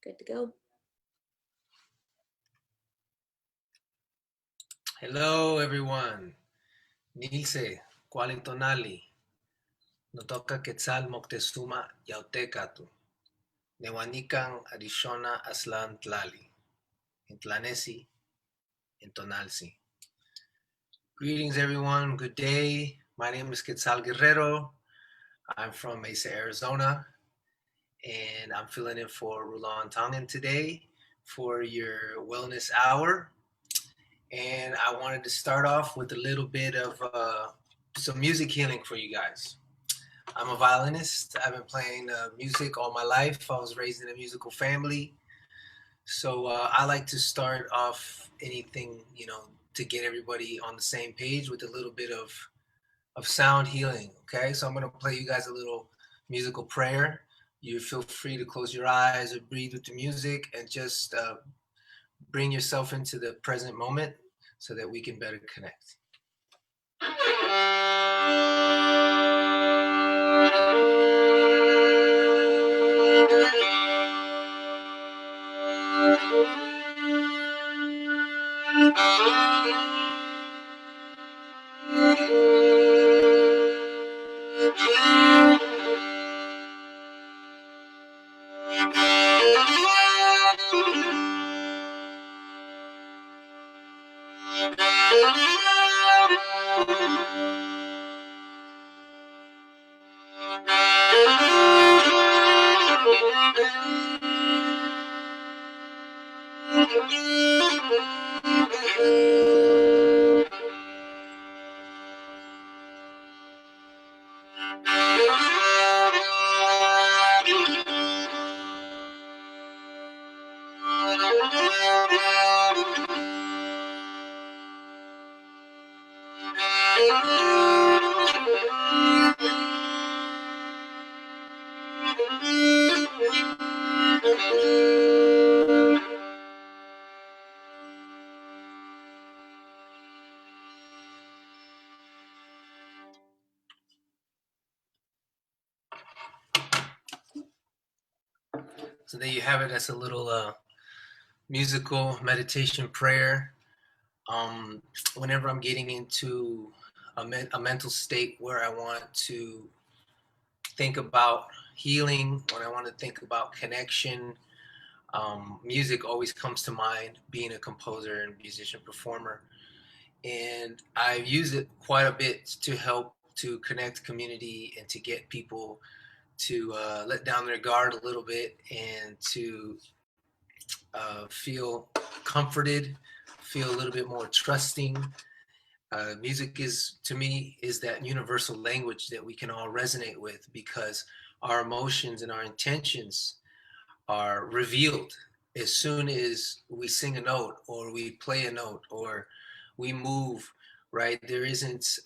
Good to go. Hello, everyone. Nilse, Kualitonali, Notoka Quetzal Moctezuma Yautecatu, Nehuanicán Arishona Aslan Tlali, Intlanesi, Intonalsi. Greetings, everyone. Good day. My name is Quetzal Guerrero. I'm from Mesa, Arizona, and I'm filling in for Rulan Tongan today for your wellness hour. And I wanted to start off with a little bit of some music healing for you guys. I'm a violinist. I've been playing music all my life. I was raised in a musical family. So I like to start off anything, to get everybody on the same page with a little bit of sound healing. Okay, so I'm going to play you guys a little musical prayer. You feel free to close your eyes or breathe with the music and just bring yourself into the present moment so that we can better connect. So there you have it. That's a little musical meditation prayer. Whenever I'm getting into a mental state where I want to think about healing, when I want to think about connection, music always comes to mind, being a composer and musician performer. And I've used it quite a bit to help to connect community and to get people to let down their guard a little bit and to feel comforted, feel a little bit more trusting. Music is, to me, is that universal language that we can all resonate with because our emotions and our intentions are revealed as soon as we sing a note or we play a note or we move, right? There isn't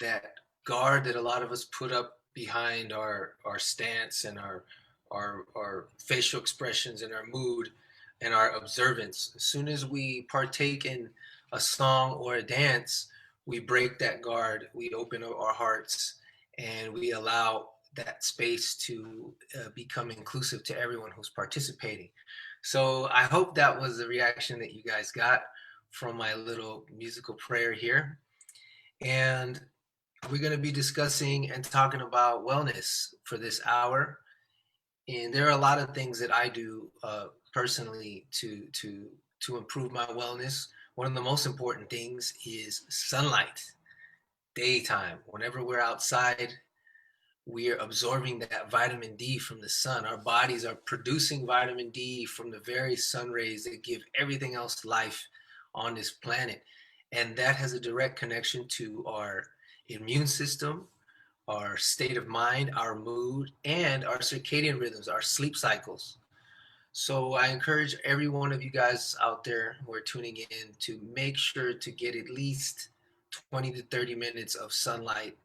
that guard that a lot of us put up behind our stance and our facial expressions and our mood and our observance. As soon as we partake in a song or a dance, we break that guard, we open up our hearts, and we allow that space to become inclusive to everyone who's participating. So I hope that was the reaction that you guys got from my little musical prayer here. And we're going to be discussing and talking about wellness for this hour. And there are a lot of things that I do personally to improve my wellness. One of the most important things is sunlight, daytime. Whenever we're outside, we are absorbing that vitamin D from the sun. Our bodies are producing vitamin D from the very sun rays that give everything else life on this planet. And that has a direct connection to our immune system, our state of mind, our mood, and our circadian rhythms, our sleep cycles. So I encourage every one of you guys out there who are tuning in to make sure to get at least 20 to 30 minutes of sunlight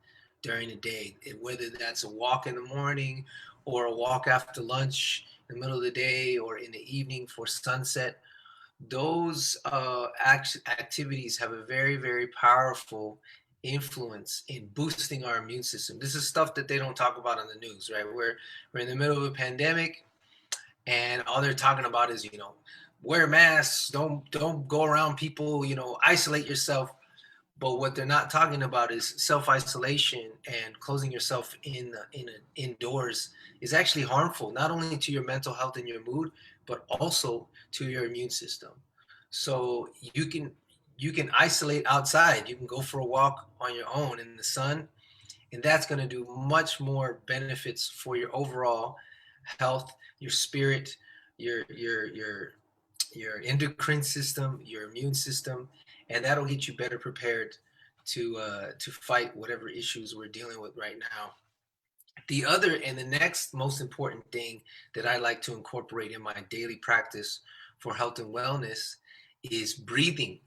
during the day, whether that's a walk in the morning or a walk after lunch in the middle of the day or in the evening for sunset. Those activities have a very, very powerful influence in boosting our immune system. This is stuff that they don't talk about on the news, right? We're in the middle of a pandemic, and all they're talking about is, wear masks, don't go around people, isolate yourself. But what they're not talking about is self-isolation, and closing yourself indoors is actually harmful, not only to your mental health and your mood, but also to your immune system. So you can isolate outside. You can go for a walk on your own in the sun, and that's going to do much more benefits for your overall health, your spirit, your endocrine system, your immune system, and that'll get you better prepared to fight whatever issues we're dealing with right now. The other and the next most important thing that I like to incorporate in my daily practice for health and wellness is breathing.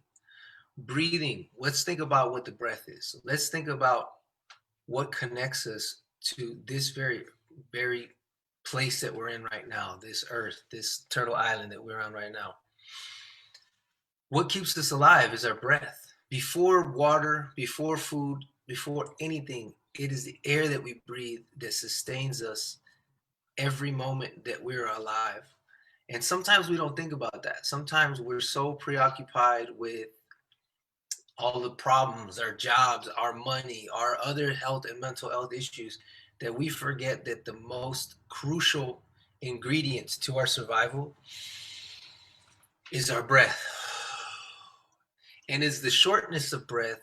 Breathing. Let's think about what the breath is. Let's think about what connects us to this very, very place that we're in right now, this earth, this turtle island that we're on right now. What keeps us alive is our breath. Before water, before food, before anything, it is the air that we breathe that sustains us every moment that we're alive. And sometimes we don't think about that. Sometimes we're so preoccupied with all the problems, our jobs, our money, our other health and mental health issues, that we forget that the most crucial ingredients to our survival is our breath. And it's the shortness of breath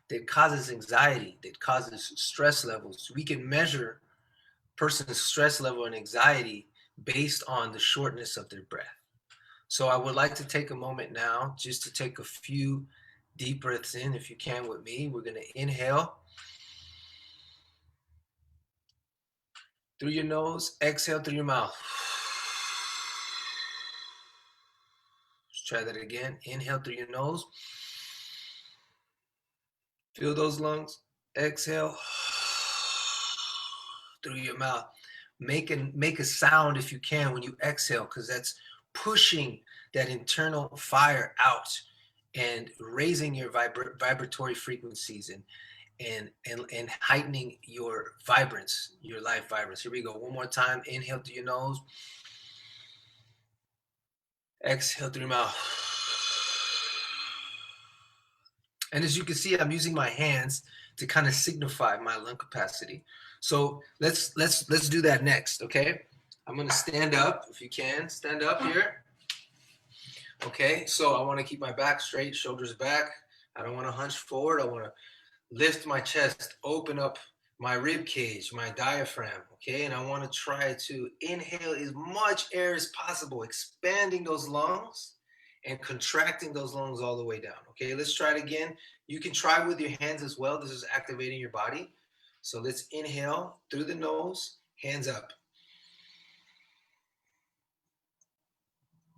that causes anxiety, that causes stress levels. We can measure a person's stress level and anxiety based on the shortness of their breath. So I would like to take a moment now just to take a few deep breaths in, if you can, with me. We're going to inhale through your nose, exhale through your mouth. Let's try that again. Inhale through your nose. Feel those lungs. Exhale through your mouth. Make a sound if you can when you exhale, because that's pushing that internal fire out and raising your vibratory frequencies and heightening your vibrance, your life vibrance. Here we go. One more time. Inhale through your nose. Exhale through your mouth. And as you can see, I'm using my hands to kind of signify my lung capacity. So let's do that next, okay? I'm gonna stand up, if you can. Stand up here. Okay, so I wanna keep my back straight, shoulders back. I don't wanna hunch forward. I wanna lift my chest, open up my rib cage, my diaphragm, okay? And I wanna try to inhale as much air as possible, expanding those lungs and contracting those lungs all the way down. Okay, let's try it again. You can try with your hands as well. This is activating your body. So let's inhale through the nose, hands up.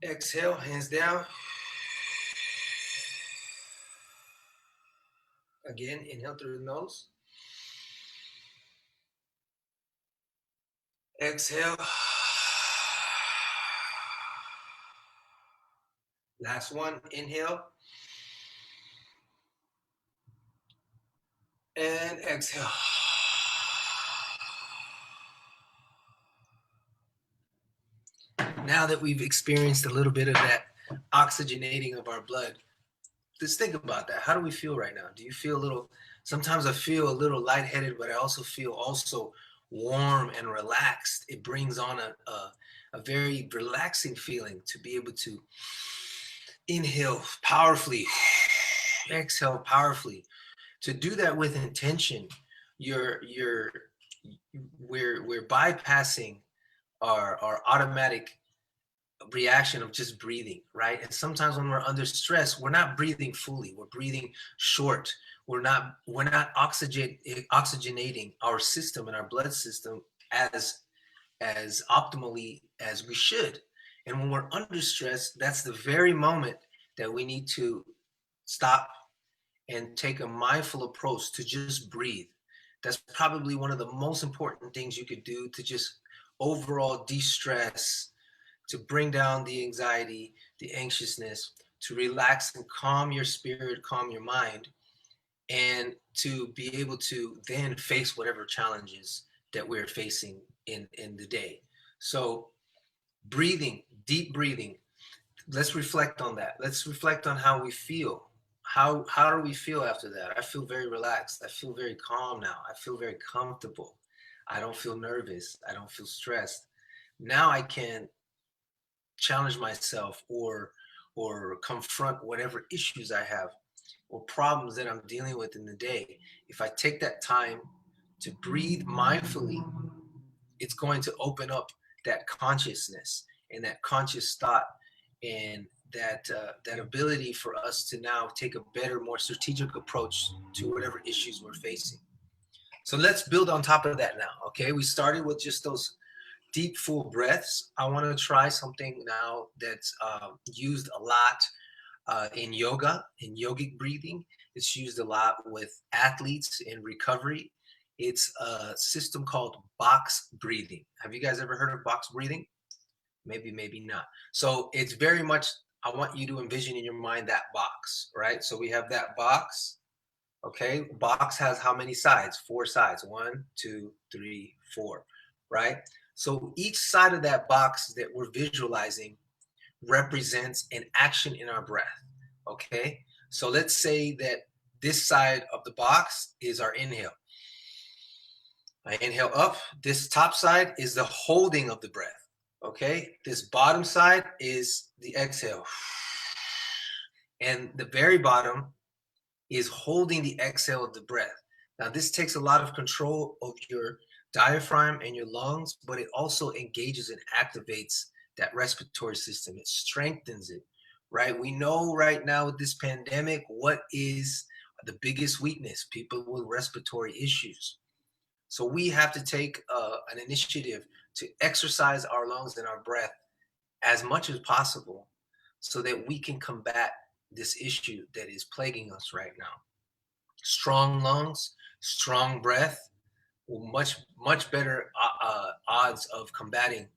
Exhale, hands down. Again, inhale through the nose. Exhale. Last one, inhale. And exhale. Now that we've experienced a little bit of that oxygenating of our blood, just think about that. How do we feel right now? Do you feel a little, sometimes I feel a little lightheaded, but I also feel also warm and relaxed. It brings on a very relaxing feeling to be able to inhale powerfully, exhale powerfully. To do that with intention, we're bypassing our automatic reaction of just breathing, right? And sometimes when we're under stress, we're not breathing fully. We're breathing short. We're not oxygenating our system and our blood system as optimally as we should. And when we're under stress, that's the very moment that we need to stop and take a mindful approach to just breathe. That's probably one of the most important things you could do to just overall de-stress, to bring down the anxiety, the anxiousness, to relax and calm your spirit, calm your mind, and to be able to then face whatever challenges that we're facing in the day. So Breathing, deep breathing. Let's reflect on that. Let's reflect on how we feel. How do we feel after that? I feel very relaxed. I feel very calm now. I feel very comfortable. I don't feel nervous. I don't feel stressed. Now I can challenge myself or confront whatever issues I have or problems that I'm dealing with in the day. If I take that time to breathe mindfully, it's going to open up that consciousness and that conscious thought and that ability for us to now take a better, more strategic approach to whatever issues we're facing. So let's build on top of that now. Okay, we started with just those deep, full breaths. I want to try something now that's used a lot in yoga, in yogic breathing. It's used a lot with athletes in recovery. It's a system called box breathing. Have you guys ever heard of box breathing? Maybe, maybe not. So it's very much, I want you to envision in your mind that box, right? So we have that box. Okay, box has how many sides? 4 sides. 1, 2, 3, 4, right? So each side of that box that we're visualizing represents an action in our breath. Okay, so let's say that this side of the box is our inhale. I inhale up. This top side is the holding of the breath. Okay, this bottom side is the exhale. And the very bottom is holding the exhale of the breath. Now, this takes a lot of control of your diaphragm and your lungs, but it also engages and activates that respiratory system. It strengthens it, right? We know right now with this pandemic, what is the biggest weakness? People with respiratory issues. So we have to take an initiative to exercise our lungs and our breath as much as possible so that we can combat this issue that is plaguing us right now. Strong lungs, strong breath, much better odds of combating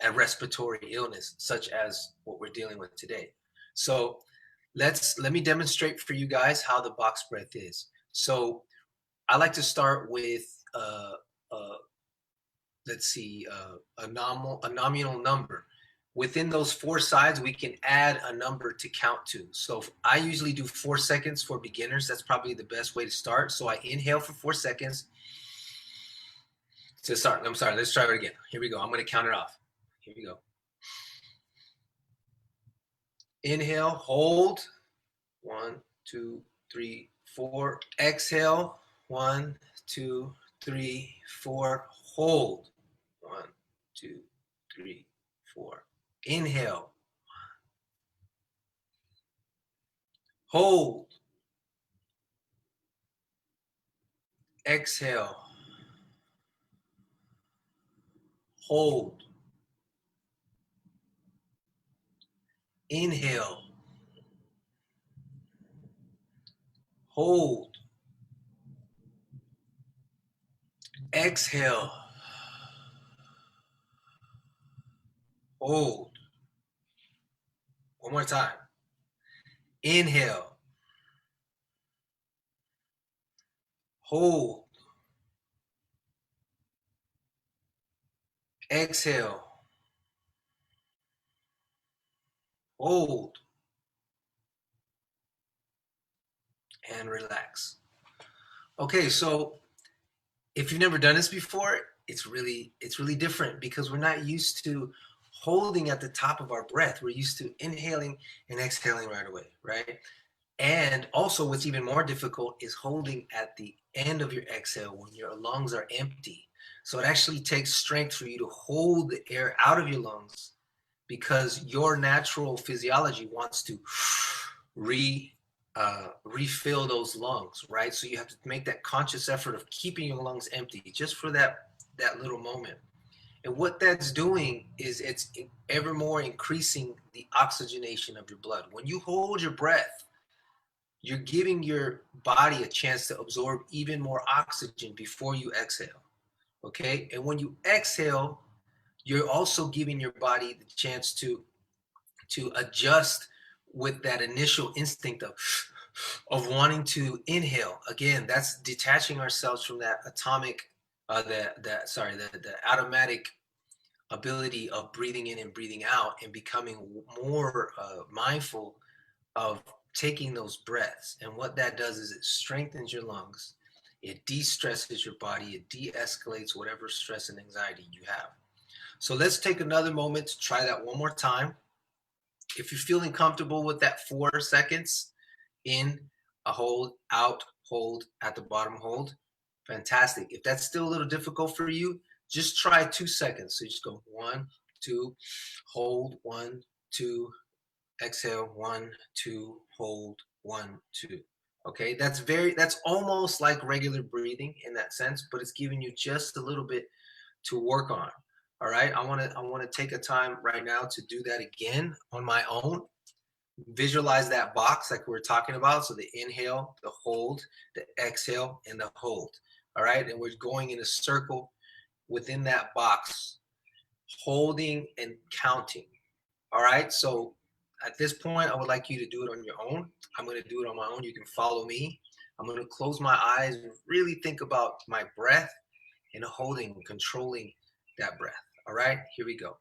a respiratory illness such as what we're dealing with today. So let me demonstrate for you guys how the box breath is. So I like to start with let's see, a nominal number. Within those 4 sides, we can add a number to count to. So I usually do 4 seconds for beginners. That's probably the best way to start. So I inhale for 4 seconds. To start, I'm sorry, let's try it again. Here we go. I'm going to count it off. Here we go. Inhale, hold. 1, 2, 3, 4. Exhale. 1, 2, 3, 4. Hold. 1, 2, 3, 4. Inhale. Hold. Exhale. Hold. Inhale. Hold. Exhale. Hold. One more time. Inhale. Hold. Exhale. Hold. And relax. Okay, so if you've never done this before, it's really different because we're not used to holding at the top of our breath. We're used to inhaling and exhaling right away, right? And also what's even more difficult is holding at the end of your exhale when your lungs are empty. So it actually takes strength for you to hold the air out of your lungs because your natural physiology wants to refill those lungs, right? So you have to make that conscious effort of keeping your lungs empty just for that little moment. And what that's doing is it's ever more increasing the oxygenation of your blood. When you hold your breath, you're giving your body a chance to absorb even more oxygen before you exhale. Okay? And when you exhale, you're also giving your body the chance to adjust with that initial instinct of wanting to inhale. Again, that's detaching ourselves from that atomic the automatic ability of breathing in and breathing out and becoming more mindful of taking those breaths. And what that does is it strengthens your lungs, it de-stresses your body, it de-escalates whatever stress and anxiety you have. So let's take another moment to try that one more time. If you're feeling comfortable with that 4 seconds, in, a hold, out, hold, at the bottom, hold, fantastic. If that's still a little difficult for you, just try 2 seconds. So you just go 1, 2, hold, 1, 2, exhale, 1, 2, hold, 1, 2. Okay, that's almost like regular breathing in that sense, but it's giving you just a little bit to work on. All right, I want to take a time right now to do that again on my own. Visualize that box like we were talking about. So the inhale, the hold, the exhale, and the hold. All right, and we're going in a circle within that box, holding and counting. All right, so at this point, I would like you to do it on your own. I'm going to do it on my own. You can follow me. I'm going to close my eyes and really think about my breath and holding, controlling that breath. All right, here we go.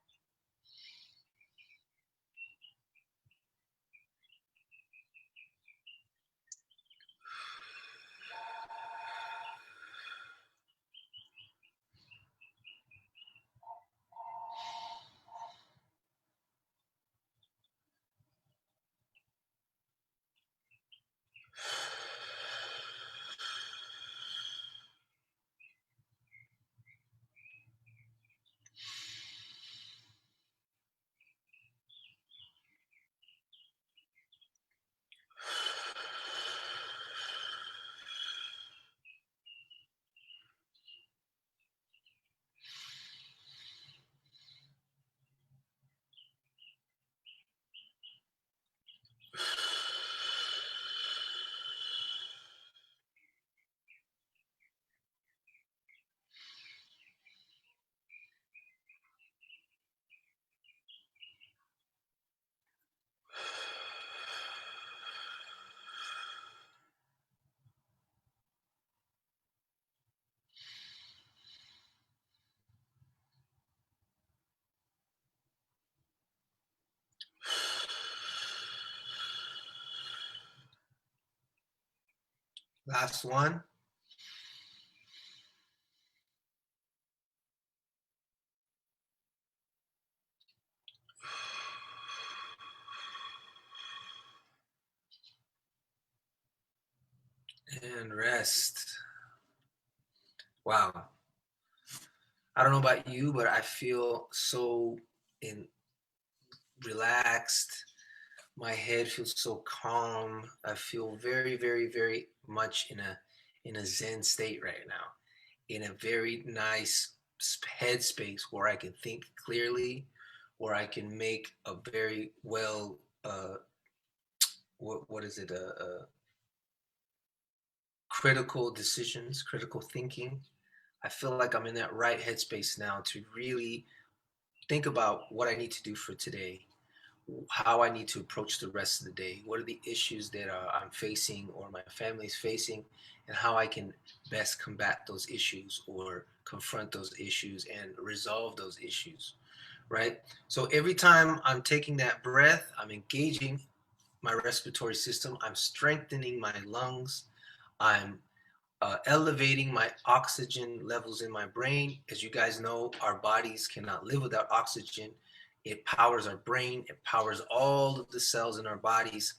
Last one. And rest. Wow. I don't know about you, but I feel so relaxed. My head feels so calm. I feel very, very, very much in a Zen state right now, in a very nice headspace where I can think clearly, where I can make a very well what is it critical decisions, critical thinking. I feel like I'm in that right headspace now to really think about what I need to do for today, how I need to approach the rest of the day, what are the issues that I'm facing or my family's facing, and how I can best combat those issues or confront those issues and resolve those issues, right? So every time I'm taking that breath, I'm engaging my respiratory system, I'm strengthening my lungs, I'm elevating my oxygen levels in my brain. As you guys know, our bodies cannot live without oxygen. It powers our brain, it powers all of the cells in our bodies.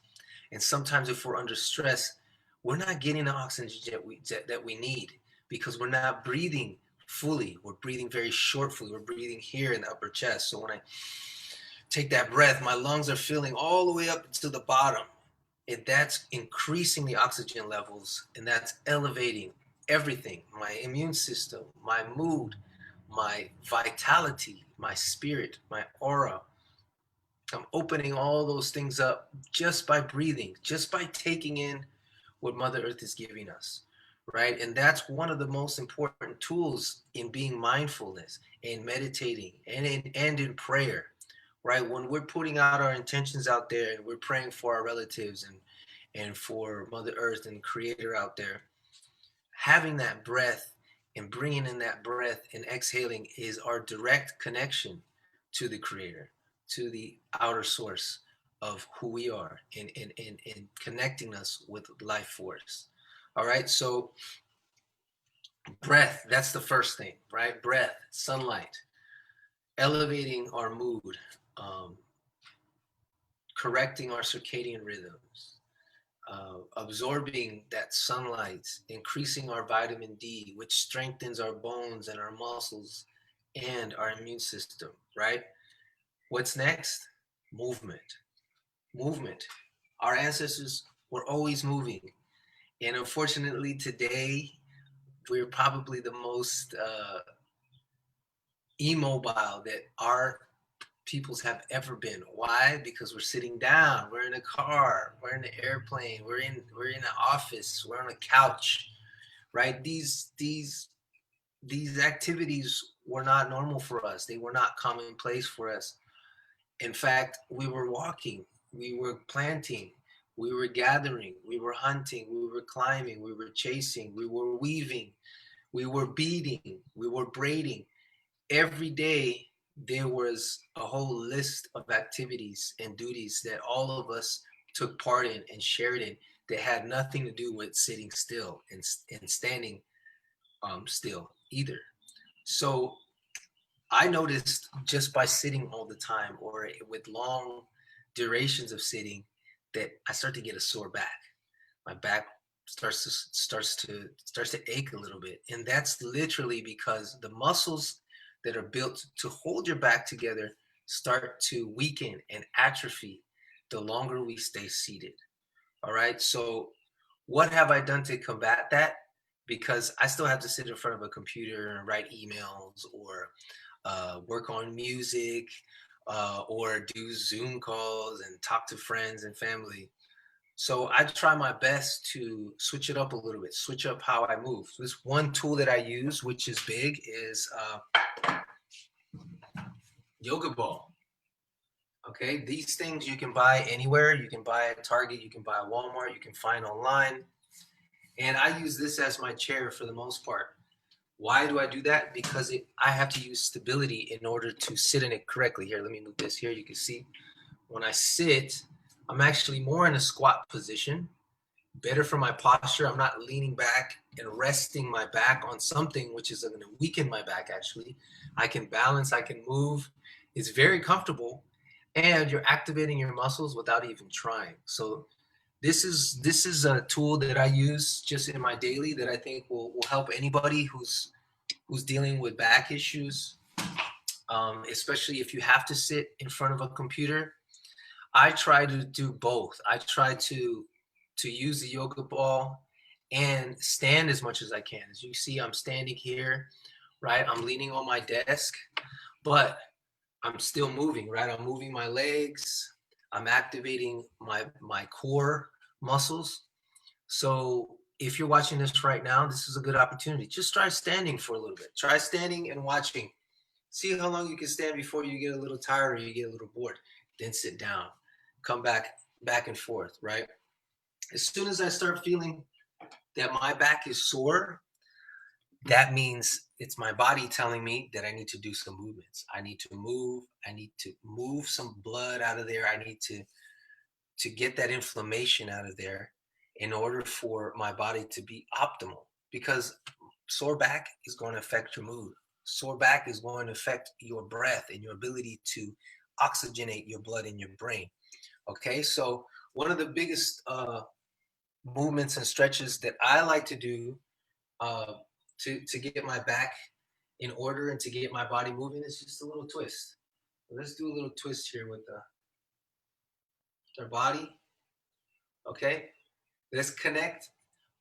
And sometimes, if we're under stress, we're not getting the oxygen that we need because we're not breathing fully. We're breathing very shortly. We're breathing here in the upper chest. So when I take that breath, my lungs are filling all the way up to the bottom. And that's increasing the oxygen levels and that's elevating everything, my immune system, my mood, my vitality, my spirit, my aura. I'm opening all those things up just by breathing, just by taking in what Mother Earth is giving us, right? And that's one of the most important tools in being mindfulness, in meditating, and in prayer, right? When we're putting out our intentions out there and we're praying for our relatives and for Mother Earth and Creator out there, having that breath and bringing in that breath and exhaling is our direct connection to the creator, to the outer source of who we are, and connecting us with life force. All right, so breath, that's the first thing, right? Breath, sunlight, elevating our mood, um, correcting our circadian rhythms, absorbing that sunlight, increasing our vitamin D, which strengthens our bones and our muscles and our immune system, right? What's next? Movement. Movement. Our ancestors were always moving. And unfortunately, today, we're probably the most immobile that our peoples have ever been. Why? Because we're sitting down, we're in a car, we're in an airplane, we're in an office, we're on a couch, right? These activities were not normal for us. They were not commonplace for us. In fact, we were walking, we were planting, we were gathering, we were hunting, we were climbing, we were chasing, we were weaving, we were beading, we were braiding. Every day there was a whole list of activities and duties that all of us took part in and shared in that had nothing to do with sitting still and standing still either. So I noticed just by sitting all the time or with long durations of sitting that I start to get a sore back. My back starts to ache a little bit, and that's literally because the muscles that are built to hold your back together start to weaken and atrophy the longer we stay seated. All right. So, what have I done to combat that? Because I still have to sit in front of a computer and write emails or work on music or do Zoom calls and talk to friends and family. So I try my best to switch it up a little bit, switch up how I move. So this one tool that I use, which is big, is yoga ball. Okay, these things you can buy anywhere. You can buy at Target, you can buy at Walmart, you can find online. And I use this as my chair for the most part. Why do I do that? Because I have to use stability in order to sit in it correctly. Here, let me move this here. You can see when I sit, I'm actually more in a squat position, better for my posture. I'm not leaning back and resting my back on something which is going to weaken my back actually. I can balance, I can move. It's very comfortable and you're activating your muscles without even trying. So this is a tool that I use just in my daily that I think will help anybody who's dealing with back issues, especially if you have to sit in front of a computer. I try to do both. I try to use the yoga ball and stand as much as I can. As you see, I'm standing here, right? I'm leaning on my desk, but I'm still moving, right? I'm moving my legs. I'm activating my core muscles. So if you're watching this right now, this is a good opportunity. Just try standing for a little bit. Try standing and watching. See how long you can stand before you get a little tired or you get a little bored. Then sit down. Come back and forth, right? As soon as I start feeling that my back is sore, that means it's my body telling me that I need to do some movements. I need to move. I need to move some blood out of there. I need to get that inflammation out of there in order for my body to be optimal. Because sore back is going to affect your mood. Sore back is going to affect your breath and your ability to oxygenate your blood in your brain. Okay, so one of the biggest movements and stretches that I like to do uh, to get my back in order and to get my body moving is just a little twist. Let's do a little twist here with our body. Okay, let's connect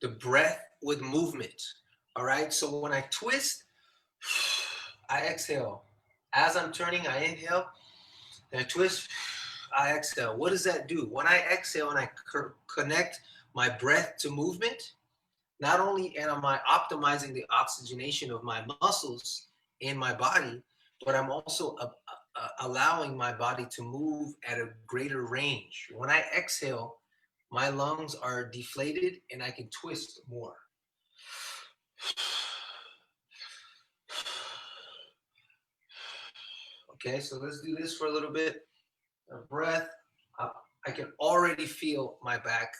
the breath with movement. All right, so when I twist, I exhale. As I'm turning, I inhale, then I twist, I exhale. What does that do? When I exhale and I connect my breath to movement, not only am I optimizing the oxygenation of my muscles in my body, but I'm also allowing my body to move at a greater range. When I exhale, my lungs are deflated and I can twist more. Okay, so let's do this for a little bit. A breath. I can already feel my back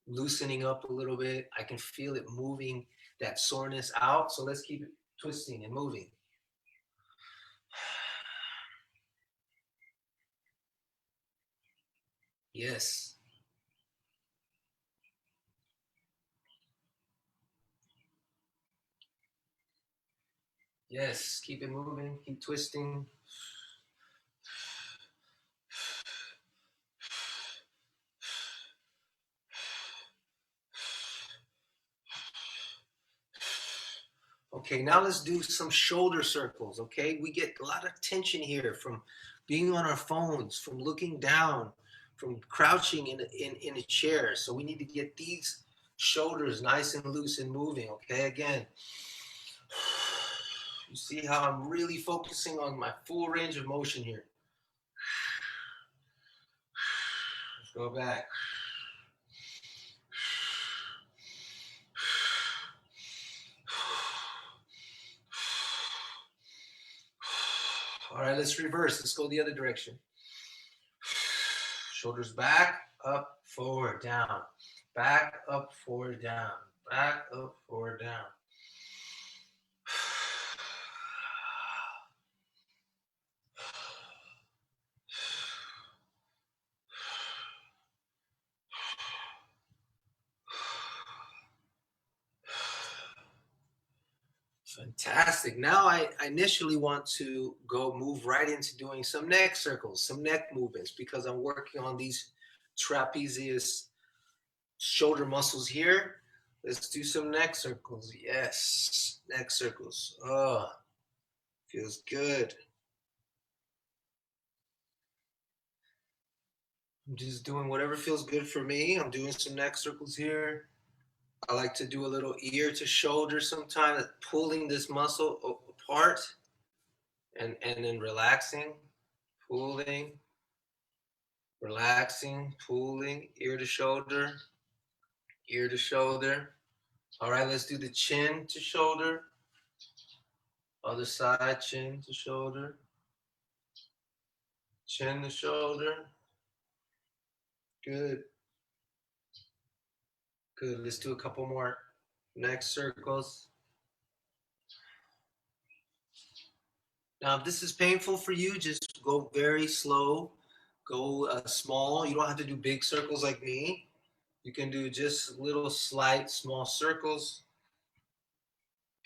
loosening up a little bit. I can feel it moving that soreness out. So let's keep it twisting and moving. Yes. Yes. Keep it moving. Keep twisting. Okay, now let's do some shoulder circles, okay? We get a lot of tension here from being on our phones, from looking down, from crouching in a chair. So we need to get these shoulders nice and loose and moving, okay? Again, you see how I'm really focusing on my full range of motion here. Let's go back. All right, let's reverse. Let's go the other direction. Shoulders back, up, forward, down. Back, up, forward, down. Back, up, forward, down. Fantastic. Now I initially want to go move right into doing some neck circles, some neck movements, because I'm working on these trapezius shoulder muscles here. Let's do some neck circles. Yes, neck circles. Oh, feels good. I'm just doing whatever feels good for me. I'm doing some neck circles here. I like to do a little ear to shoulder sometimes, pulling this muscle apart and then relaxing, pulling, relaxing, pulling, ear to shoulder, ear to shoulder. All right, let's do the chin to shoulder. Other side, chin to shoulder, chin to shoulder. Good. Good. Let's do a couple more neck circles. Now, if this is painful for you, just go very slow. Go small. You don't have to do big circles like me. You can do just little slight, small circles.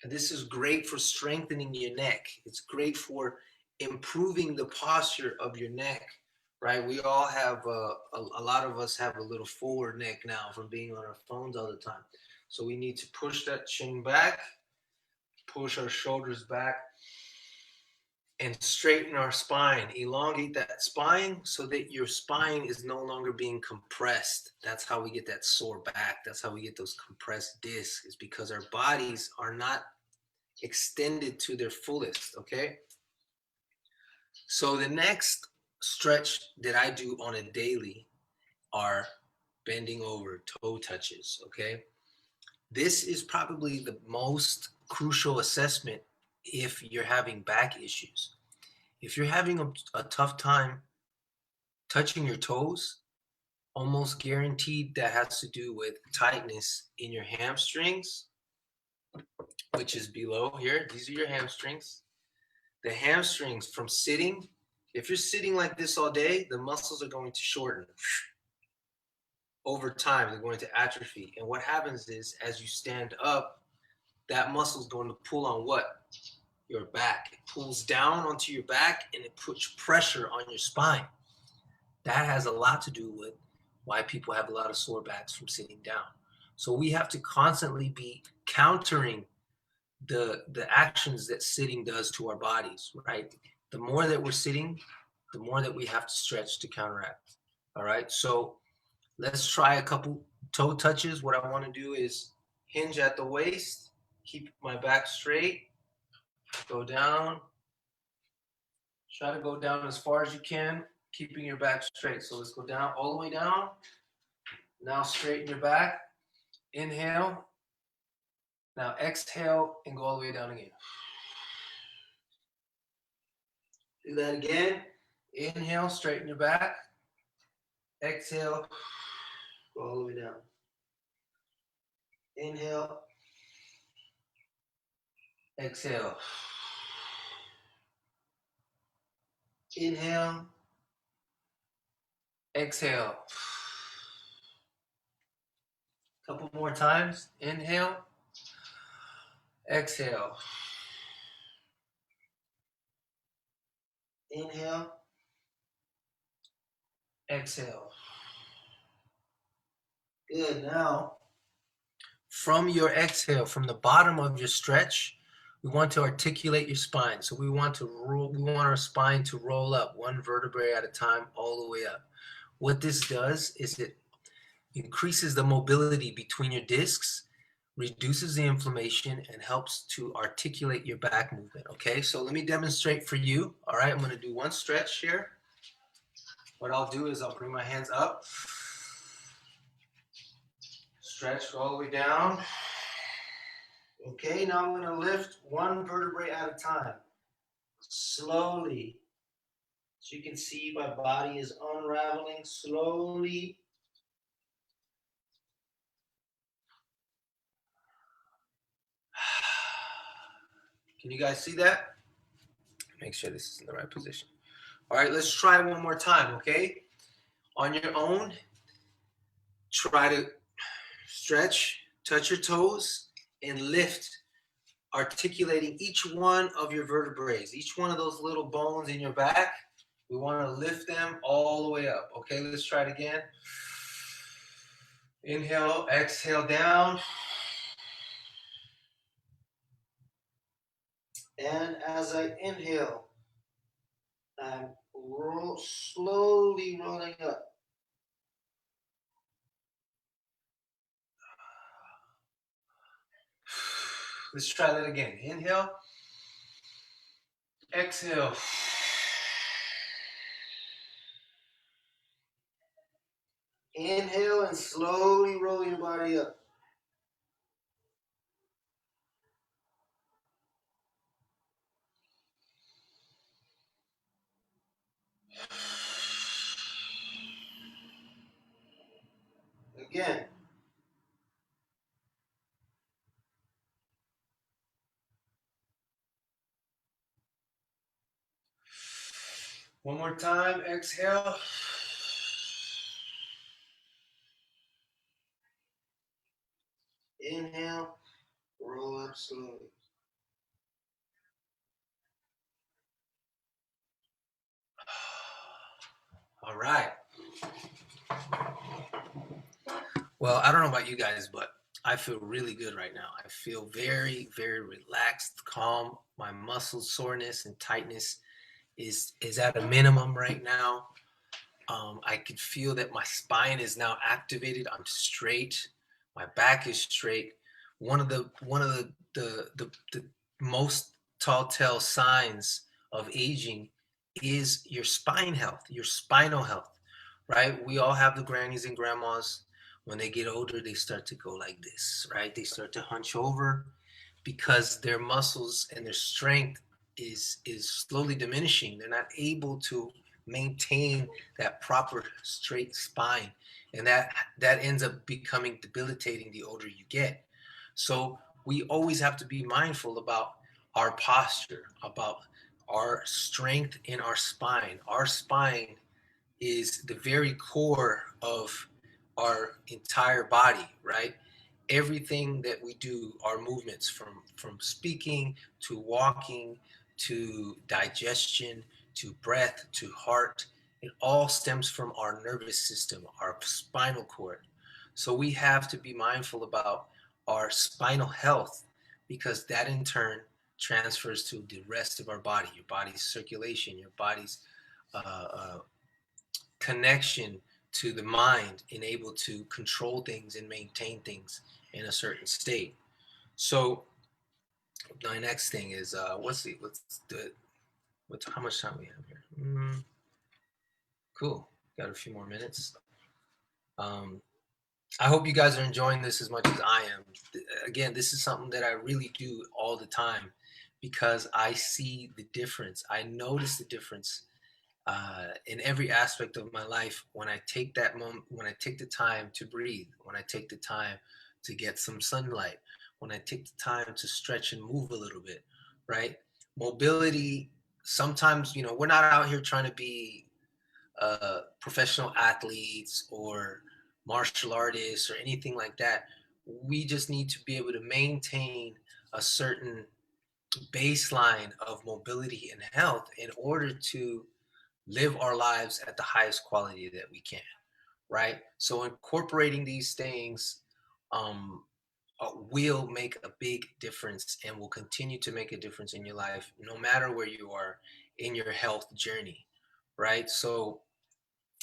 And this is great for strengthening your neck. It's great for improving the posture of your neck, right? We all have, a lot of us have a little forward neck now from being on our phones all the time. So we need to push that chin back, push our shoulders back, and straighten our spine. Elongate that spine so that your spine is no longer being compressed. That's how we get that sore back. That's how we get those compressed discs, is because our bodies are not extended to their fullest, okay? So the next stretch that I do on a daily are bending over toe touches, okay? This is probably the most crucial assessment if you're having back issues. If you're having a tough time touching your toes, almost guaranteed that has to do with tightness in your hamstrings, which is below here. These are your hamstrings. The hamstrings from sitting, if you're sitting like this all day, the muscles are going to shorten. Over time, they're going to atrophy. And what happens is, as you stand up, that muscle is going to pull on what? Your back. It pulls down onto your back and it puts pressure on your spine. That has a lot to do with why people have a lot of sore backs from sitting down. So we have to constantly be countering the actions that sitting does to our bodies, right? The more that we're sitting, the more that we have to stretch to counteract. All right, so let's try a couple toe touches. What I want to do is hinge at the waist, keep my back straight, go down, try to go down as far as you can, keeping your back straight. So let's go down, all the way down. Now straighten your back, inhale. Now exhale and go all the way down again. Do that again. Inhale, straighten your back. Exhale, go all the way down. Inhale, exhale. Inhale, exhale. Couple more times. Inhale, exhale. Inhale, exhale. Good. Now, from your exhale, from the bottom of your stretch, we want to articulate your spine. So we want our spine to roll up one vertebrae at a time all the way up. What this does is it increases the mobility between your discs, reduces the inflammation, and helps to articulate your back movement. Okay, so let me demonstrate for you. All right, I'm going to do one stretch here. What I'll do is I'll bring my hands up, stretch all the way down. Okay, now I'm going to lift one vertebrae at a time, slowly. So you can see my body is unraveling slowly. Can you guys see that? Make sure this is in the right position. All right, let's try one more time, okay? On your own, try to stretch, touch your toes, and lift, articulating each one of your vertebrae, each one of those little bones in your back. We want to lift them all the way up. Okay, let's try it again. Inhale, exhale down. And as I inhale, I'm slowly rolling up. Let's try that again. Inhale, exhale. Inhale and slowly roll your body up. Again. One more time, exhale. Inhale, roll up slowly. All right. Well, I don't know about you guys, but I feel really good right now. I feel very, very relaxed, calm. My muscle soreness and tightness is at a minimum right now. I can feel that my spine is now activated. I'm straight. My back is straight. One of the most telltale signs of aging is your spine health, your spinal health, right? We all have the grannies and grandmas. When they get older, they start to go like this, right? They start to hunch over because their muscles and their strength is slowly diminishing. They're not able to maintain that proper straight spine, and that ends up becoming debilitating the older you get. So we always have to be mindful about our posture, about our strength in our spine. Our spine is the very core of our entire body, right? Everything that we do, our movements from speaking to walking to digestion to breath to heart, it all stems from our nervous system, our spinal cord. So we have to be mindful about our spinal health, because that in turn transfers to the rest of our body, your body's circulation, your body's connection to the mind, and able to control things and maintain things in a certain state. So my next thing is how much time we have here? Cool, got a few more minutes. I hope you guys are enjoying this as much as I am. Again, this is something that I really do all the time because I see the difference. I notice the difference in every aspect of my life when I take that moment, when I take the time to breathe, when I take the time to get some sunlight, when I take the time to stretch and move a little bit, right? Mobility, sometimes, we're not out here trying to be professional athletes or martial artists or anything like that. We just need to be able to maintain a certain baseline of mobility and health in order to live our lives at the highest quality that we can, right? So incorporating these things um, will make a big difference and will continue to make a difference in your life, no matter where you are in your health journey, right? So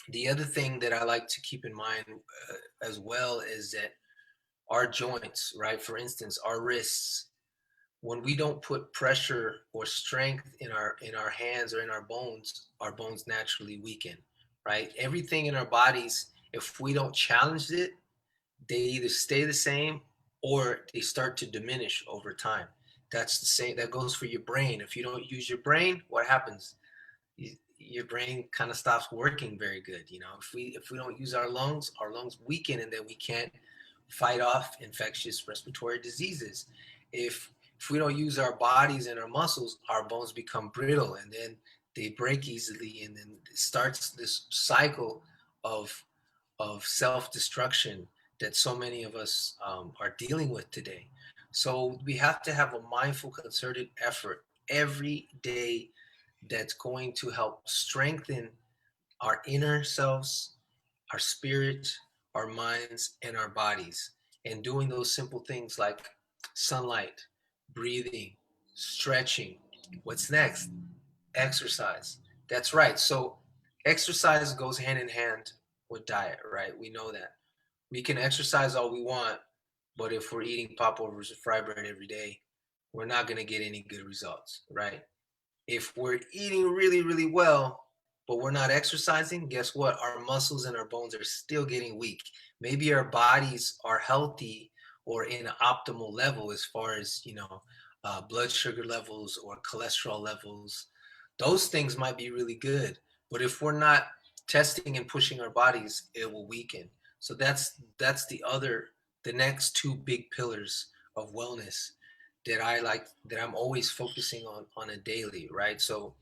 the other thing that I like to keep in mind as well is that our joints, right? For instance, our wrists, when we don't put pressure or strength in our hands or in our bones naturally weaken, right? Everything in our bodies, if we don't challenge it, they either stay the same or they start to diminish over time. That's the same. That goes for your brain. If you don't use your brain, what happens? Your brain kind of stops working very good. If we don't use our lungs weaken, and then we can't fight off infectious respiratory diseases. If we don't use our bodies and our muscles, our bones become brittle, and then they break easily, and then it starts this cycle of self-destruction that so many of us are dealing with today. So we have to have a mindful, concerted effort every day that's going to help strengthen our inner selves, our spirit, our minds, and our bodies. And doing those simple things like sunlight, breathing, stretching. What's next? Exercise. That's right. So exercise goes hand in hand with diet, right? We know that. We can exercise all we want, but if we're eating popovers and fry bread every day, we're not going to get any good results, right? If we're eating really, really well, but we're not exercising, guess what? Our muscles and our bones are still getting weak. Maybe our bodies are healthy or in an optimal level as far as, blood sugar levels or cholesterol levels. Those things might be really good. But if we're not testing and pushing our bodies, it will weaken. So that's the next two big pillars of wellness that I'm always focusing on a daily, right? So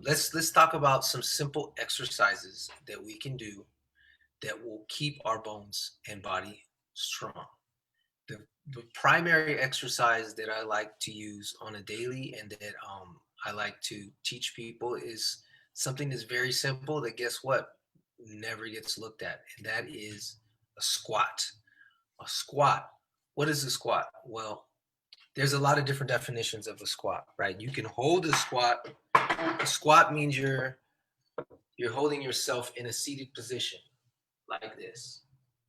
let's talk about some simple exercises that we can do that will keep our bones and body strong. The primary exercise that I like to use on a daily and that I like to teach people is something that's very simple that, guess what, never gets looked at, and that is a squat. A squat. What is a squat? Well, there's a lot of different definitions of a squat, right? You can hold a squat. A squat means you're holding yourself in a seated position like this,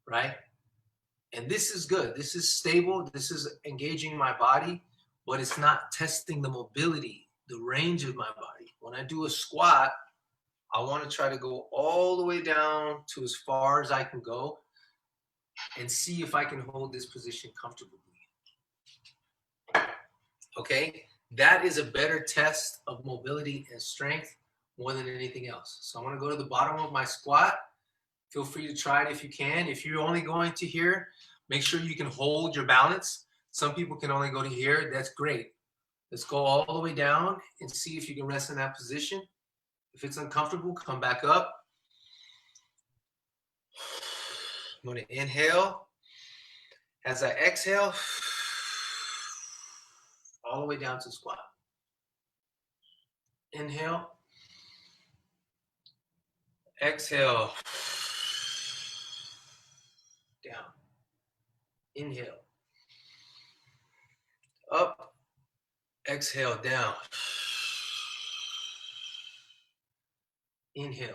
right? And this is good. This is stable. This is engaging my body, but it's not testing the mobility, the range of my body. When I do a squat, I want to try to go all the way down to as far as I can go and see if I can hold this position comfortably. Okay, that is a better test of mobility and strength more than anything else. So I want to go to the bottom of my squat. Feel free to try it if you can. If you're only going to here, make sure you can hold your balance. Some people can only go to here. That's great. Let's go all the way down and see if you can rest in that position. If it's uncomfortable, come back up. I'm going to inhale. As I exhale, all the way down to squat. Inhale. Exhale. Down. Inhale. Up. Exhale, down. Inhale.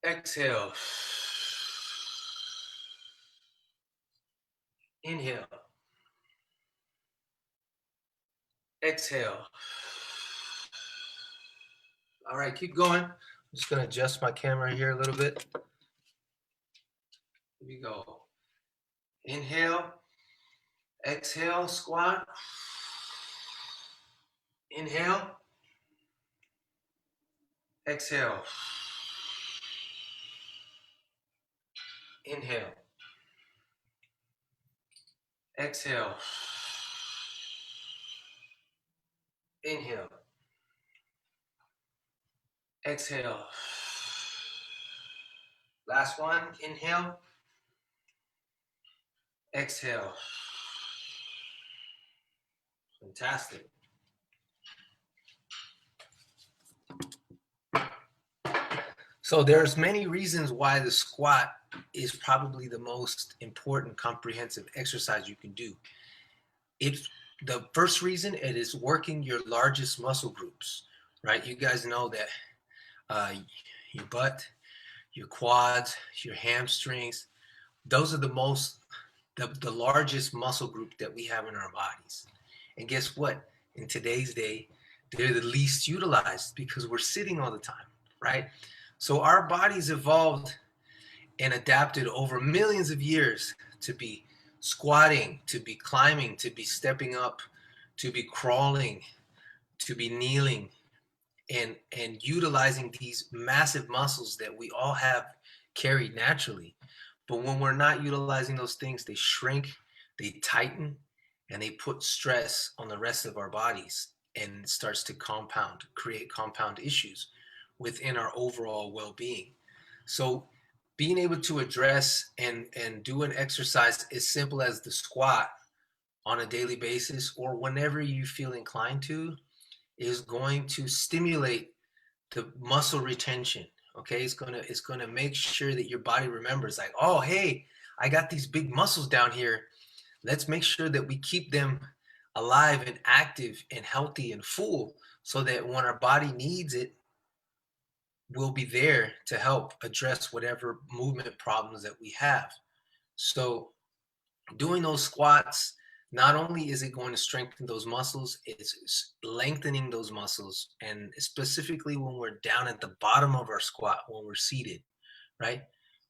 Exhale. Inhale. Exhale. All right, keep going. I'm just going to adjust my camera here a little bit. Here we go. Inhale. Exhale, squat. Inhale. Exhale. Inhale. Exhale. Inhale. Exhale. Last one. Inhale. Exhale. Fantastic. So there's many reasons why the squat is probably the most important comprehensive exercise you can do. It's the first reason it is working your largest muscle groups, right? You guys know that uh, your butt, your quads, your hamstrings, those are the largest muscle group that we have in our bodies. And guess what? In today's day, they're the least utilized because we're sitting all the time, right? So our bodies evolved and adapted over millions of years to be squatting, to be climbing, to be stepping up, to be crawling, to be kneeling, and utilizing these massive muscles that we all have carried naturally. But when we're not utilizing those things, they shrink, they tighten, and they put stress on the rest of our bodies, and it starts to create compound issues within our overall well-being. So being able to address and do an exercise as simple as the squat on a daily basis or whenever you feel inclined to is going to stimulate the muscle retention. Okay, it's gonna make sure that your body remembers, like, oh hey, I got these big muscles down here. Let's make sure that we keep them alive and active and healthy and full so that when our body needs it, we'll be there to help address whatever movement problems that we have. So doing those squats, not only is it going to strengthen those muscles, it's lengthening those muscles. And specifically when we're down at the bottom of our squat, when we're seated, right?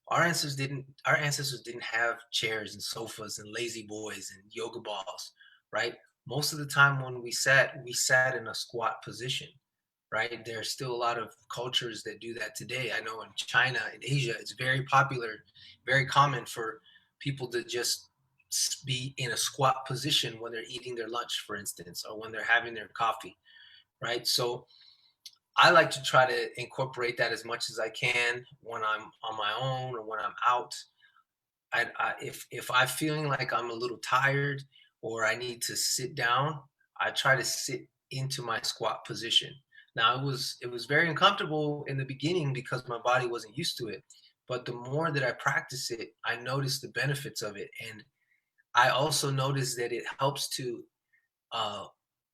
Our ancestors didn't have chairs and sofas and lazy boys and yoga balls, right? Most of the time when we sat in a squat position, right? There's still a lot of cultures that do that today. I know in China, in Asia, it's very popular, very common for people to just be in a squat position when they're eating their lunch, for instance, or when they're having their coffee, right? So I like to try to incorporate that as much as I can when I'm on my own or when I'm out. If I'm feeling like I'm a little tired or I need to sit down, I try to sit into my squat position. Now it was very uncomfortable in the beginning because my body wasn't used to it, but the more that I practice it, I notice the benefits of it, and I also notice that it helps to uh,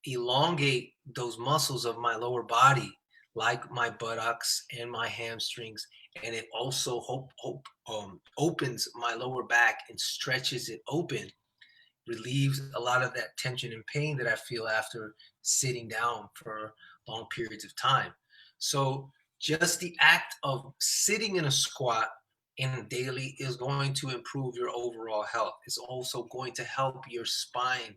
elongate those muscles of my lower body, like my buttocks and my hamstrings, and it also opens my lower back and stretches it open, relieves a lot of that tension and pain that I feel after sitting down for long periods of time. So just the act of sitting in a squat in daily is going to improve your overall health. It's also going to help your spine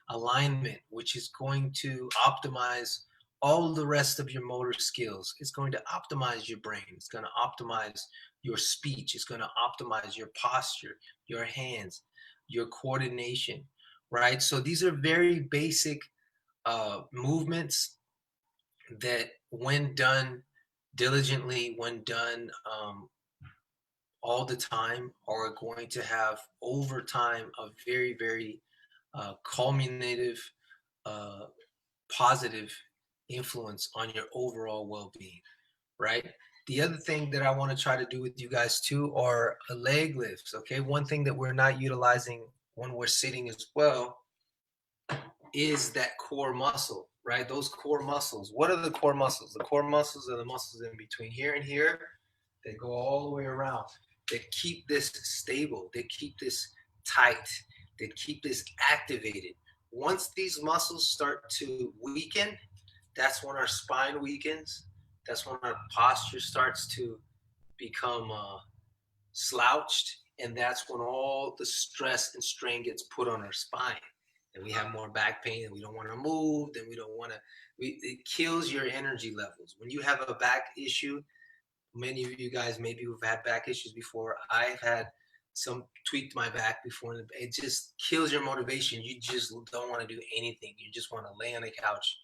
alignment, which is going to optimize all the rest of your motor skills. It's going to optimize your brain. It's going to optimize your speech. It's going to optimize your posture, your hands, your coordination, right? So these are very basic movements that, when done diligently, when done all the time, are going to have over time a very, very culminative, uh, positive influence on your overall well-being, right? The other thing that I want to try to do with you guys too are leg lifts. Okay, one thing that we're not utilizing when we're sitting as well is that core muscle, right? Those core muscles. What are the core muscles? The core muscles are the muscles in between here and here that go all the way around, that keep this stable, that keep this tight, that keep this activated. Once these muscles start to weaken, that's when our spine weakens. That's when our posture starts to become slouched, And that's when all the stress and strain gets put on our spine. And we have more back pain and we don't want to move, then we don't want to, it kills your energy levels. When you have a back issue, many of you guys maybe who've had back issues before, I've had some tweaked my back before, and it just kills your motivation. You just don't want to do anything. You just want to lay on the couch,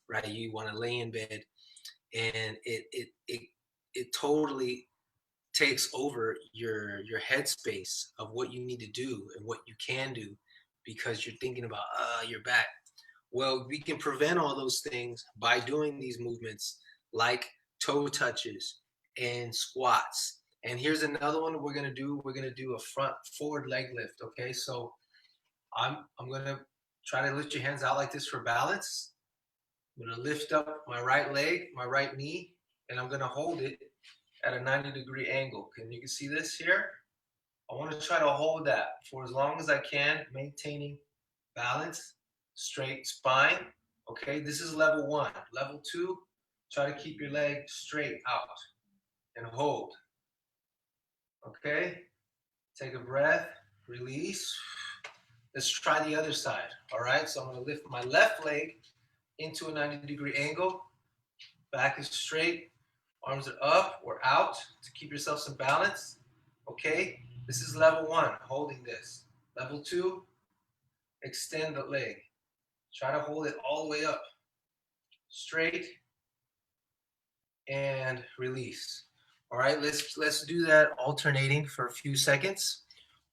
right? You want to lay in bed, and it totally takes over your headspace of what you need to do and what you can do because you're thinking about your back. Well, we can prevent all those things by doing these movements like toe touches and squats. And here's another one we're gonna do. We're gonna do a front forward leg lift. Okay, so I'm gonna try to lift your hands out like this for balance. I'm gonna lift up my right leg, my right knee, and I'm gonna hold it at a 90-degree angle. Can you see this here? I want to try to hold that for as long as I can, maintaining balance, straight spine. Okay, this is level 1. Level 2, try to keep your leg straight out and hold. Okay, take a breath, release. Let's try the other side. All right, so I'm going to lift my left leg into a 90-degree angle. Back is straight, arms are up or out to keep yourself some balance. Okay, this is level 1, holding this. Level 2, extend the leg. Try to hold it all the way up. Straight and release. All right, let's do that alternating for a few seconds.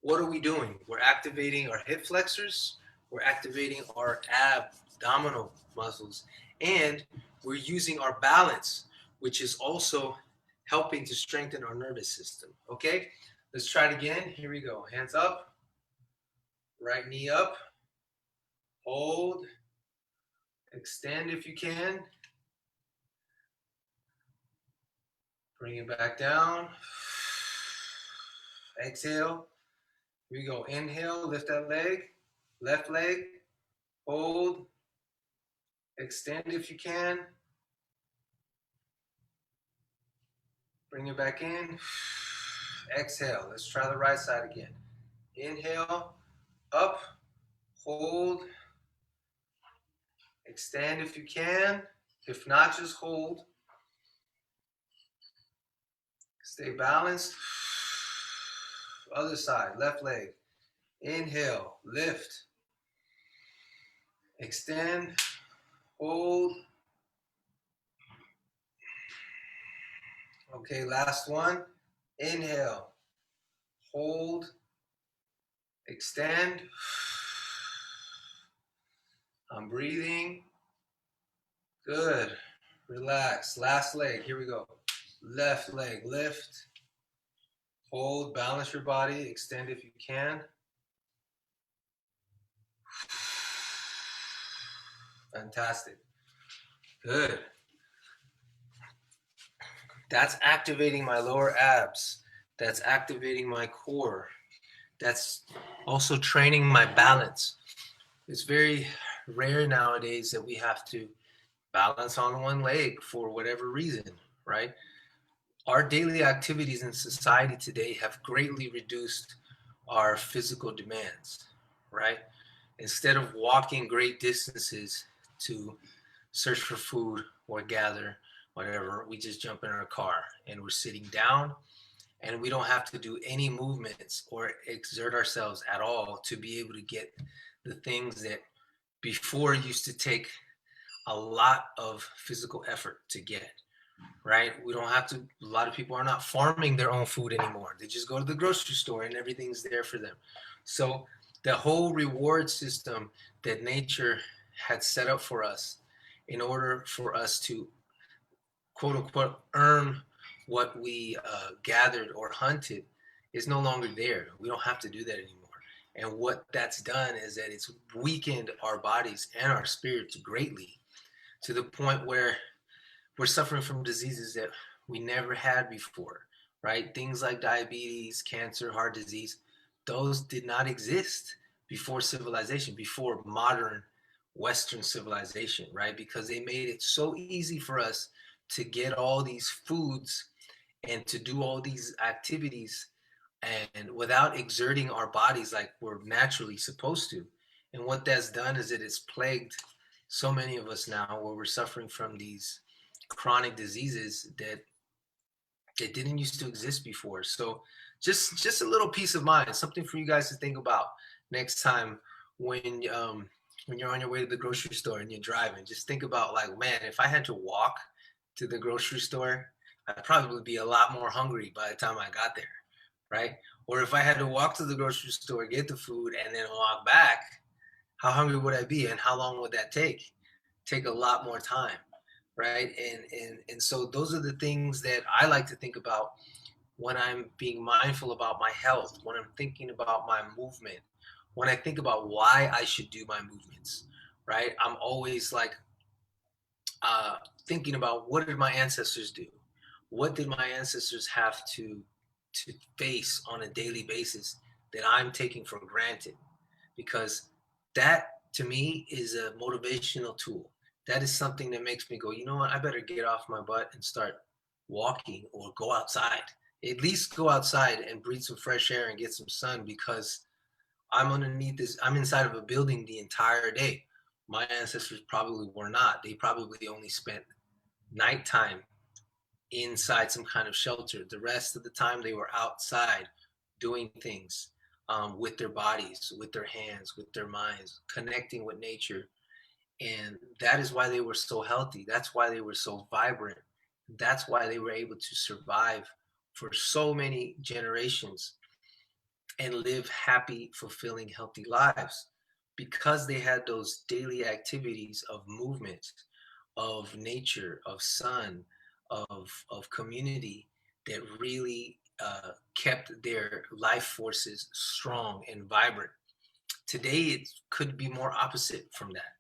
What are we doing? We're activating our hip flexors, we're activating our abdominal muscles, and we're using our balance, which is also helping to strengthen our nervous system. Okay, let's try it again. Here we go. Hands up, right knee up, hold, extend if you can. Bring it back down. Exhale. Here we go. Inhale, lift that leg, left leg, hold, extend if you can. Bring it back in. Exhale. Let's try the right side again. Inhale, up, hold, extend if you can. If not, just hold. Stay balanced. Other side, left leg. Inhale, lift, extend, hold. Okay, last one. Inhale, hold, extend. I'm breathing. Good. Relax. Last leg. Here we go. Left leg, lift, hold, balance your body, extend if you can. Fantastic. Good. That's activating my lower abs. That's activating my core. That's also training my balance. It's very rare nowadays that we have to balance on one leg for whatever reason, right? Our daily activities in society today have greatly reduced our physical demands, right? Instead of walking great distances to search for food or gather, whatever, we just jump in our car and we're sitting down and we don't have to do any movements or exert ourselves at all to be able to get the things that before used to take a lot of physical effort to get, right? We don't have to, a lot of people are not farming their own food anymore. They just go to the grocery store and everything's there for them. So the whole reward system that nature had set up for us in order for us to quote unquote earn what we gathered or hunted is no longer there. We don't have to do that anymore. And what that's done is that it's weakened our bodies and our spirits greatly to the point where we're suffering from diseases that we never had before, right? Things like diabetes, cancer, heart disease, those did not exist before civilization, before modern Western civilization, right? Because they made it so easy for us to get all these foods and to do all these activities and without exerting our bodies like we're naturally supposed to. And what that's done is it has plagued so many of us now, where we're suffering from these chronic diseases that didn't used to exist before. So just a little peace of mind, something for you guys to think about next time when you're on your way to the grocery store and you're driving. Just think about, like, man, if I had to walk to the grocery store, I'd probably be a lot more hungry by the time I got there, right? Or if I had to walk to the grocery store, get the food, and then walk back, how hungry would I be, and how long would that take? Take a lot more time, right? And so those are the things that I like to think about when I'm being mindful about my health, when I'm thinking about my movement, when I think about why I should do my movements, right? I'm always like uh, thinking about, what did my ancestors do? What did my ancestors have to face on a daily basis that I'm taking for granted? Because that to me is a motivational tool. That is something that makes me go, you know what, I better get off my butt and start walking, or go outside. At least go outside and breathe some fresh air and get some sun, because I'm inside of a building the entire day. My ancestors probably were not. They probably only spent nighttime inside some kind of shelter. The rest of the time they were outside doing things, with their bodies, with their hands, with their minds, connecting with nature. And that is why they were so healthy. That's why they were so vibrant. That's why they were able to survive for so many generations and live happy, fulfilling, healthy lives, because they had those daily activities of movement, of nature, of sun, of community, that really kept their life forces strong and vibrant. Today, it could be more opposite from that.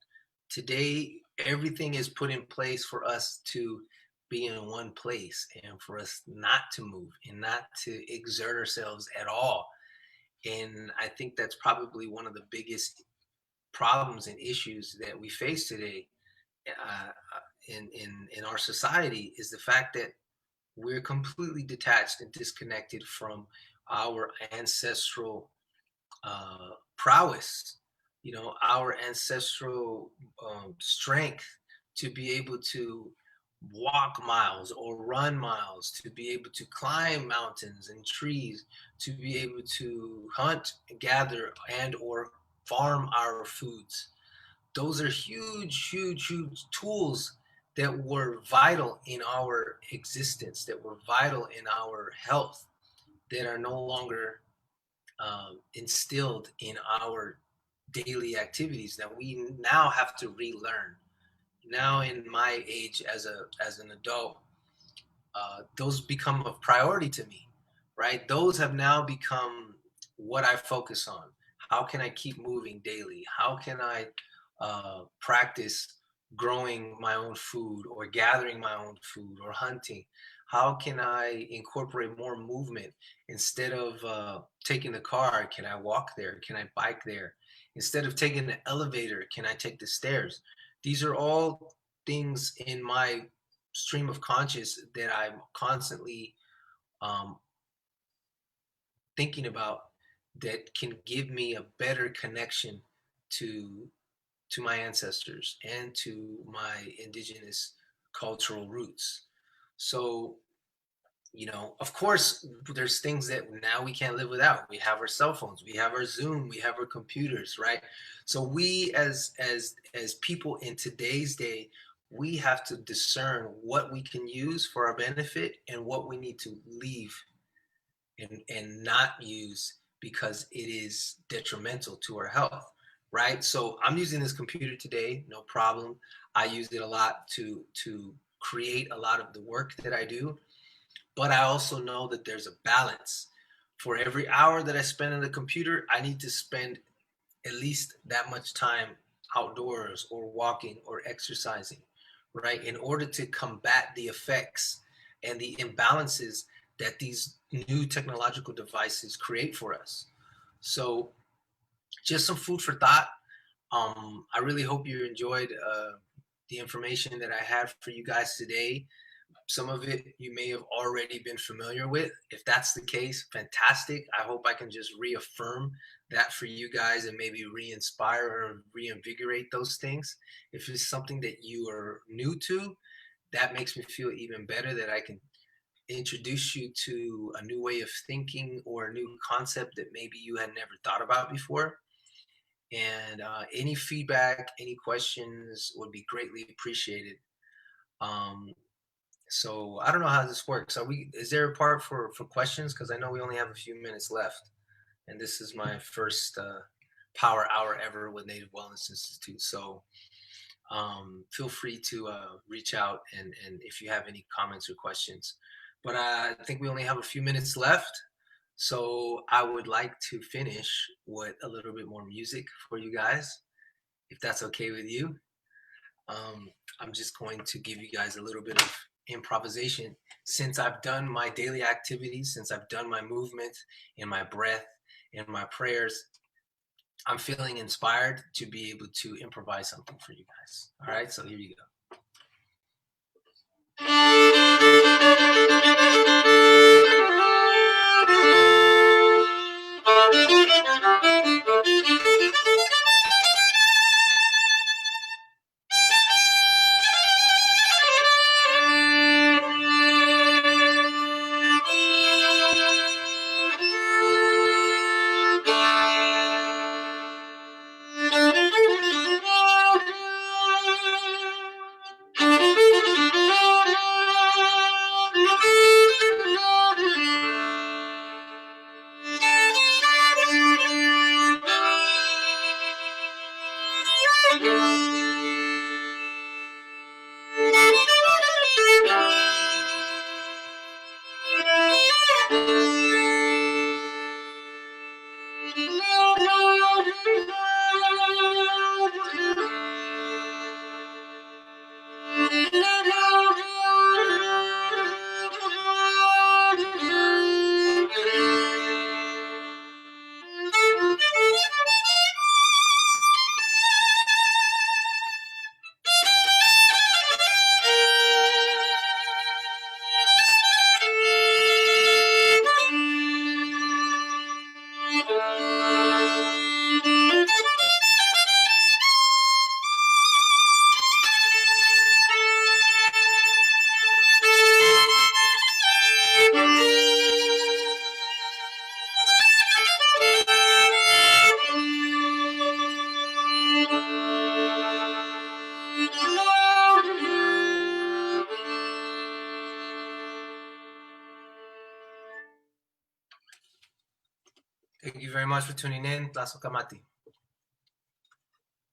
Today, everything is put in place for us to be in one place, and for us not to move and not to exert ourselves at all. And I think that's probably one of the biggest problems and issues that we face today, in our society, is the fact that we're completely detached and disconnected from our ancestral prowess, our ancestral strength to be able to walk miles or run miles, to be able to climb mountains and trees, to be able to hunt, gather, and or farm our foods. Those are huge, huge, huge tools that were vital in our existence, that were vital in our health, that are no longer instilled in our daily activities, that we now have to relearn. Now, in my age as an adult, those become a priority to me, right? Those have now become what I focus on. How can I keep moving daily? How can I practice growing my own food, or gathering my own food, or hunting? How can I incorporate more movement? Instead of taking the car, can I walk there? Can I bike there? Instead of taking the elevator, can I take the stairs? These are all things in my stream of conscious that I'm constantly um, thinking about, that can give me a better connection to my ancestors and to my indigenous cultural roots. So, of course, there's things that now we can't live without. We have our cell phones, we have our Zoom, we have our computers, right? So we, as people in today's day, we have to discern what we can use for our benefit and what we need to leave and not use because it is detrimental to our health, right? So I'm using this computer today, no problem. I use it a lot to create a lot of the work that I do, but I also know that there's a balance. For every hour that I spend on the computer, I need to spend at least that much time outdoors, or walking, or exercising, right? In order to combat the effects and the imbalances that these new technological devices create for us. So, just some food for thought. I really hope you enjoyed the information that I had for you guys today. Some of it you may have already been familiar with. If that's the case, fantastic. I hope I can just reaffirm that for you guys and maybe re-inspire or reinvigorate those things. If it's something that you are new to, that makes me feel even better that I can introduce you to a new way of thinking or a new concept that maybe you had never thought about before. And any feedback, any questions would be greatly appreciated. Um, so I don't know how this works. Is there a part for questions? Because I know we only have a few minutes left, and this is my first power hour ever with Native Wellness Institute. So feel free to reach out and if you have any comments or questions. But I think we only have a few minutes left. So I would like to finish with a little bit more music for you guys, if that's okay with you. I'm just going to give you guys a little bit of improvisation. Since I've done my daily activities, since I've done my movement and my breath and my prayers, I'm feeling inspired to be able to improvise something for you guys. All right, so here you go. Thank you very much for tuning in. Tlazo Kamati.